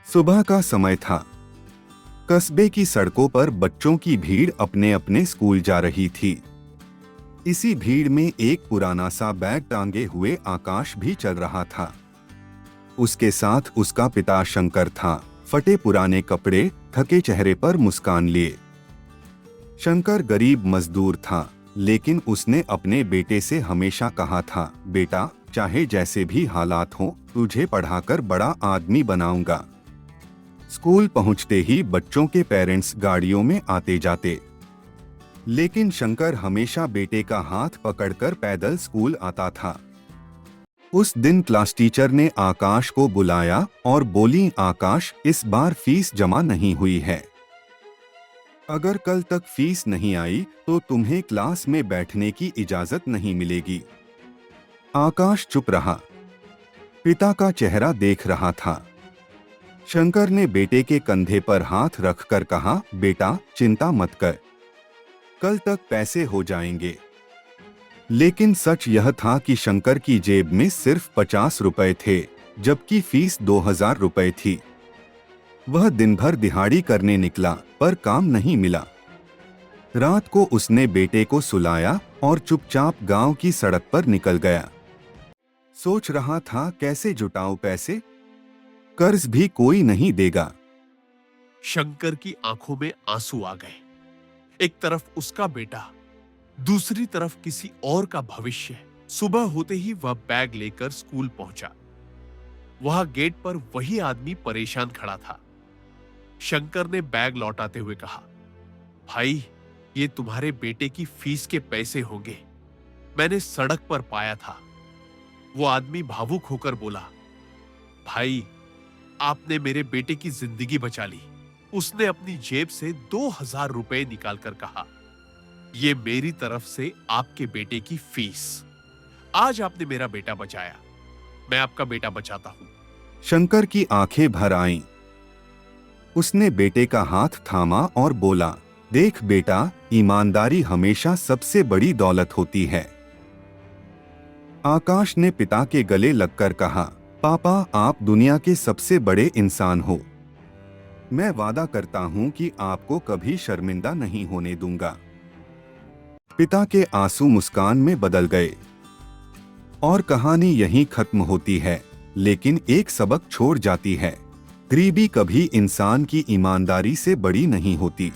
सुबह का समय था। कस्बे की सड़कों पर बच्चों की भीड़ अपने अपने स्कूल जा रही थी। इसी भीड़ में एक पुराना सा बैग टांगे हुए आकाश भी चल रहा था। उसके साथ उसका पिता शंकर था, फटे पुराने कपड़े, थके चेहरे पर मुस्कान लिए। शंकर गरीब मजदूर था, लेकिन उसने अपने बेटे से हमेशा कहा था, बेटा, चाहे जैसे भी हालात हों, तुझे पढ़ाकर बड़ा आदमी बनाऊंगा। स्कूल पहुंचते ही बच्चों के पेरेंट्स गाड़ियों में आते जाते, लेकिन शंकर हमेशा बेटे का हाथ पकड़कर पैदल स्कूल आता था। उस दिन क्लास टीचर ने आकाश को बुलाया और बोली, आकाश, इस बार फीस जमा नहीं हुई है। अगर कल तक फीस नहीं आई तो तुम्हें क्लास में बैठने की इजाजत नहीं मिलेगी। आकाश चुप रहा, पिता का चेहरा देख रहा था। शंकर ने बेटे के कंधे पर हाथ रखकर कहा, बेटा, चिंता मत कर, कल तक पैसे हो जाएंगे। लेकिन सच यह था कि शंकर की जेब में सिर्फ 50 रुपए थे, जबकि फीस 2000 रुपए थी। वह दिन भर दिहाड़ी करने निकला, पर काम नहीं मिला। रात को उसने बेटे को सुलाया और चुपचाप गांव की सड़क पर निकल गया। सोच रहा था, कैसे जुटाऊं पैसे, कर्ज भी कोई नहीं देगा। शंकर की आंखों में आंसू आ गए। एक तरफ उसका बेटा, दूसरी तरफ किसी और का भविष्य। सुबह होते ही वह बैग लेकर स्कूल पहुंचा। वहां गेट पर वही आदमी परेशान खड़ा था। शंकर ने बैग लौटाते हुए कहा, भाई, ये तुम्हारे बेटे की फीस के पैसे होंगे, मैंने सड़क पर पाया था। वो आदमी भावुक होकर बोला, भाई, आपने मेरे बेटे की जिंदगी बचा ली। उसने अपनी जेब से 2000 रुपए निकालकर कहा, ये मेरी तरफ से आपके बेटे की फीस। आज आपने मेरा बेटा बचाया, मैं आपका बेटा बचाता हूं। शंकर की आंखें भर आईं। उसने बेटे का हाथ थामा और बोला, देख बेटा, ईमानदारी हमेशा सबसे बड़ी दौलत होती है। आकाश ने पिता के गले लगकर कहा, पापा, आप दुनिया के सबसे बड़े इंसान हो। मैं वादा करता हूं कि आपको कभी शर्मिंदा नहीं होने दूंगा। पिता के आंसू मुस्कान में बदल गए और कहानी यहीं खत्म होती है, लेकिन एक सबक छोड़ जाती है। गरीबी कभी इंसान की ईमानदारी से बड़ी नहीं होती।